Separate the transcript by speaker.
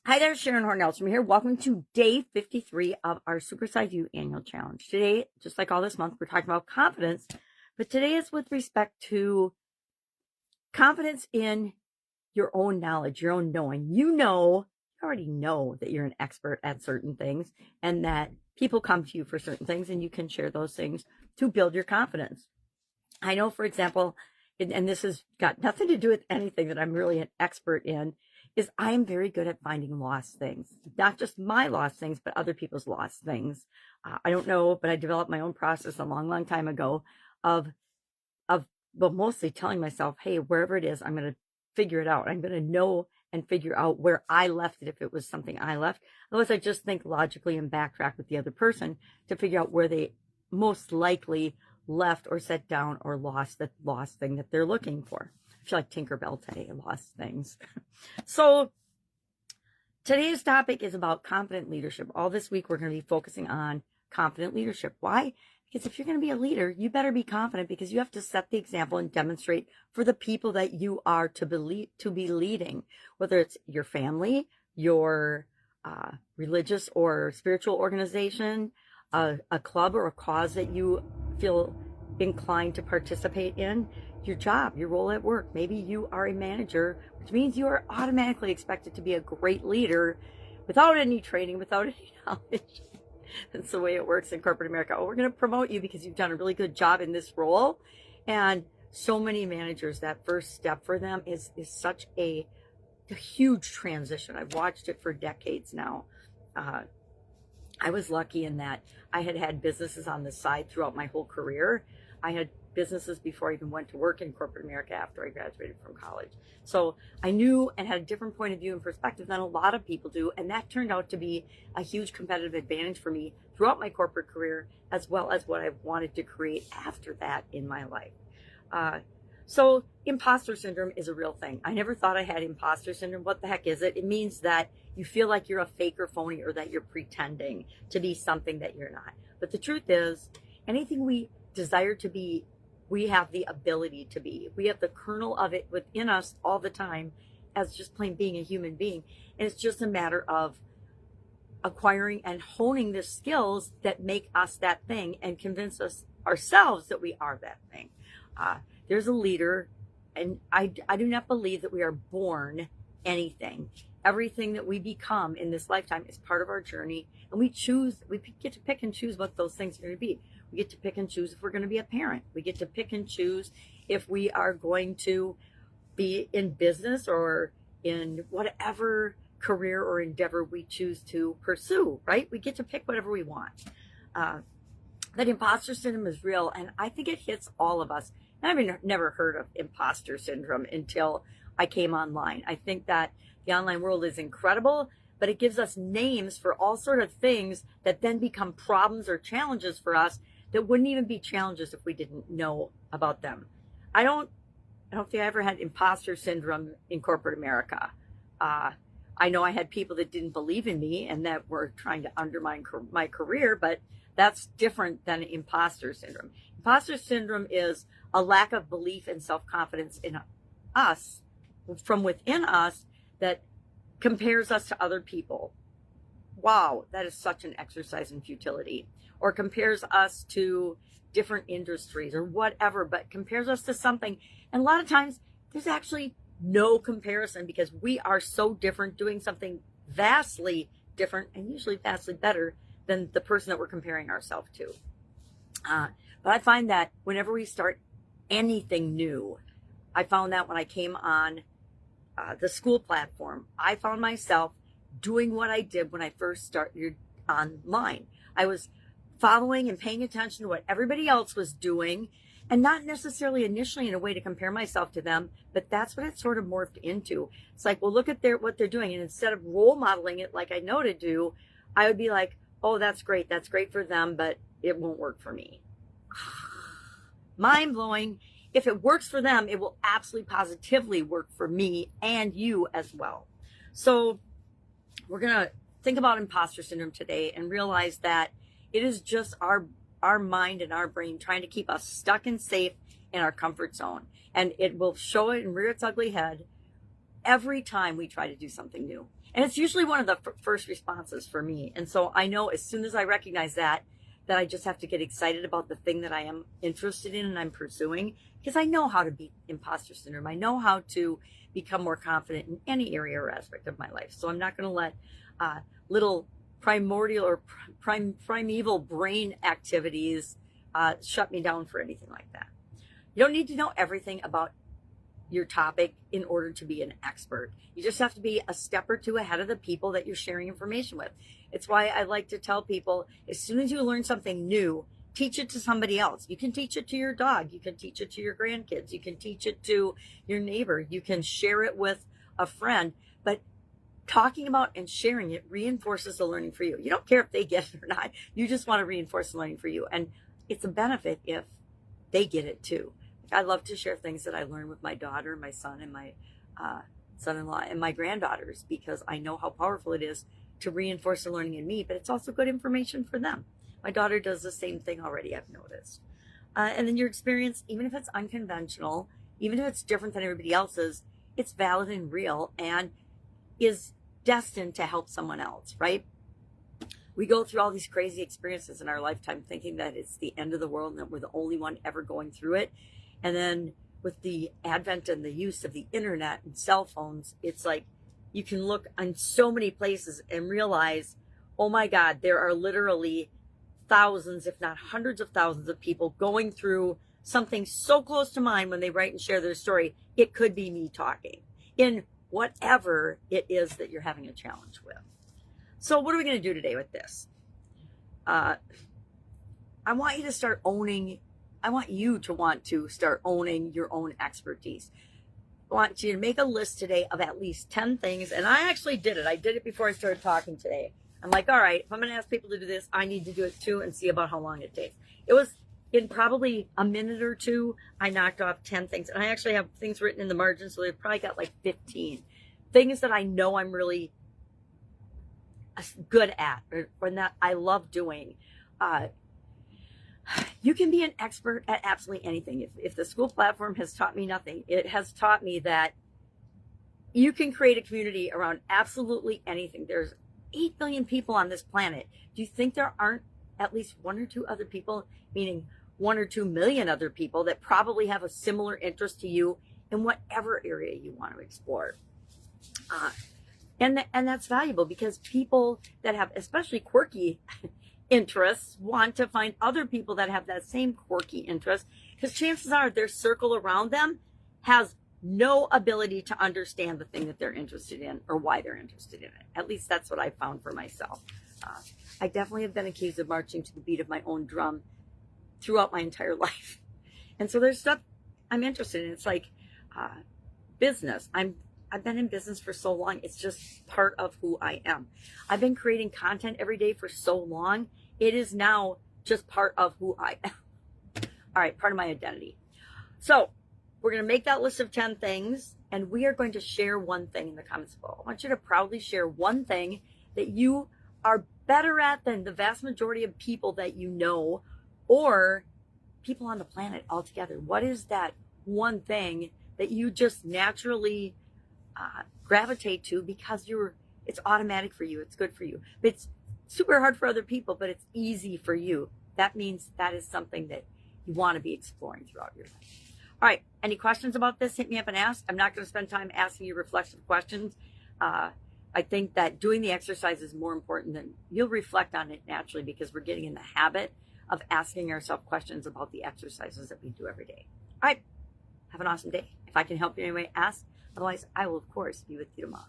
Speaker 1: Hi there, Sharon Horne-Ellstrom here. Welcome to day 53 of our Supersize You annual challenge. Today, just like all this month, we're talking about confidence, but today is with respect to confidence in your own knowledge, your own knowing. You already know that you're an expert at certain things and that people come to you for certain things and you can share those things to build your confidence. I know, for example, and this has got nothing to do with anything that I'm really an expert in, is I am very good at finding lost things. Not just my lost things, but other people's lost things. I don't know, but I developed my own process a long time ago of mostly telling myself, hey, wherever it is, I'm going to figure it out. I'm going to know and figure out where I left it if it was something I left. Otherwise, I just think logically and backtrack with the other person to figure out where they most likely left or set down or lost the lost thing that they're looking for. I feel like Tinkerbell today, lost things. So today's topic is about confident leadership. All this week, we're going to be focusing on confident leadership. Why? Because if you're going to be a leader, you better be confident because you have to set the example and demonstrate for the people that you are to be leading, whether it's your family, your religious or spiritual organization, a club or a cause that you feel inclined to participate in, your job, your role at work. Maybe you are a manager, which means you are automatically expected to be a great leader without any training, without any knowledge. That's the way it works in corporate America. Oh, we're going to promote you because you've done a really good job in this role. And so many managers, that first step for them is such a huge transition. I've watched it for decades now. I was lucky in that I had businesses on the side throughout my whole career. I had businesses before I even went to work in corporate America after I graduated from college. So I knew and had a different point of view and perspective than a lot of people do. And that turned out to be a huge competitive advantage for me throughout my corporate career, as well as what I wanted to create after that in my life. So imposter syndrome is a real thing. I never thought I had imposter syndrome. What the heck is it? It means that you feel like you're a fake or phony or that you're pretending to be something that you're not. But the truth is, anything we desire to be, we have the ability to be. We have the kernel of it within us all the time as just plain being a human being. And it's just a matter of acquiring and honing the skills that make us that thing and convince us ourselves that we are that thing. There's a leader, and I do not believe that we are born anything. Everything that we become in this lifetime is part of our journey, and we get to pick and choose what those things are going to be. We get to pick and choose if we're going to be a parent. We get to pick and choose if we are going to be in business or in whatever career or endeavor we choose to pursue, right? We get to pick whatever we want. That imposter syndrome is real, and I think it hits all of us. And I've never heard of imposter syndrome until I came online. I think that the online world is incredible, but it gives us names for all sort of things that then become problems or challenges for us that wouldn't even be challenges if we didn't know about them. I don't think I ever had imposter syndrome in corporate America. I know I had people that didn't believe in me and that were trying to undermine my career, but that's different than imposter syndrome. Imposter syndrome is a lack of belief and self-confidence in us, from within us, that compares us to other people. Wow, that is such an exercise in futility. Or compares us to different industries or whatever, but compares us to something. And a lot of times there's actually no comparison because we are so different, doing something vastly different and usually vastly better than the person that we're comparing ourselves to. But I find that whenever we start anything new, I found that when I came on the school platform, I found myself doing what I did when I first started online. I was following and paying attention to what everybody else was doing, and not necessarily initially in a way to compare myself to them, but that's what it sort of morphed into. It's like, well, look at what they're doing. And instead of role modeling it like I know to do, I would be like, oh, that's great for them, but it won't work for me. Mind blowing. If it works for them, it will absolutely positively work for me and you as well. So we're going to think about imposter syndrome today and realize that it is just our mind and our brain trying to keep us stuck and safe in our comfort zone. And it will show it and rear its ugly head every time we try to do something new. And it's usually one of the first responses for me. And so I know as soon as I recognize that I just have to get excited about the thing that I am interested in and I'm pursuing, because I know how to beat imposter syndrome. I know how to become more confident in any area or aspect of my life. So I'm not going to let little primordial or primeval brain activities shut me down for anything like that. You don't need to know everything about your topic in order to be an expert. You just have to be a step or two ahead of the people that you're sharing information with. It's why I like to tell people, as soon as you learn something new, teach it to somebody else. You can teach it to your dog. You can teach it to your grandkids. You can teach it to your neighbor. You can share it with a friend. But talking about and sharing it reinforces the learning for you. You don't care if they get it or not. You just want to reinforce the learning for you. And it's a benefit if they get it too. I love to share things that I learn with my daughter, my son, and my son-in-law, and my granddaughters, because I know how powerful it is to reinforce the learning in me, but it's also good information for them. My daughter does the same thing already, I've noticed. And then your experience, even if it's unconventional, even if it's different than everybody else's, it's valid and real and is destined to help someone else, right? We go through all these crazy experiences in our lifetime thinking that it's the end of the world and that we're the only one ever going through it. And then with the advent and the use of the internet and cell phones, it's like you can look on so many places and realize, oh my God, there are literally thousands, if not hundreds of thousands of people going through something so close to mine when they write and share their story. It could be me talking in whatever it is that you're having a challenge with. So what are we going to do today with this? I want you to start owning. I want you to want to start owning your own expertise. I want you to make a list today of at least 10 things. And I actually did it. I did it before I started talking today. I'm like, all right, if I'm going to ask people to do this, I need to do it too and see about how long it takes. It was in probably a minute or two, I knocked off 10 things. And I actually have things written in the margin, so they've probably got like 15 things that I know I'm really good at or that I love doing. You can be an expert at absolutely anything. If the school platform has taught me nothing, it has taught me that you can create a community around absolutely anything. There's 8 billion people on this planet. Do you think there aren't at least 1 or 2 other people, meaning 1 or 2 million other people that probably have a similar interest to you in whatever area you want to explore? And that's valuable because people that have especially quirky interests want to find other people that have that same quirky interest, because chances are their circle around them has no ability to understand the thing that they're interested in or why they're interested in it. At least that's what I found for myself. I definitely have been accused of marching to the beat of my own drum throughout my entire life. And so there's stuff I'm interested in. It's like business. I've been in business for so long. It's just part of who I am. I've been creating content every day for so long. It is now just part of who I am. All right, part of my identity. So we're going to make that list of 10 things, and we are going to share one thing in the comments below. I want you to proudly share one thing that you are better at than the vast majority of people that you know or people on the planet altogether. What is that one thing that you just naturally gravitate to because it's automatic for you, it's good for you. It's super hard for other people, but it's easy for you. That means that is something that you want to be exploring throughout your life. All right, any questions about this? Hit me up and ask. I'm not going to spend time asking you reflexive questions. I think that doing the exercise is more important than you'll reflect on it naturally, because we're getting in the habit of asking ourselves questions about the exercises that we do every day. All right, have an awesome day. If I can help you in any way, ask. Otherwise, I will, of course, be with you tomorrow.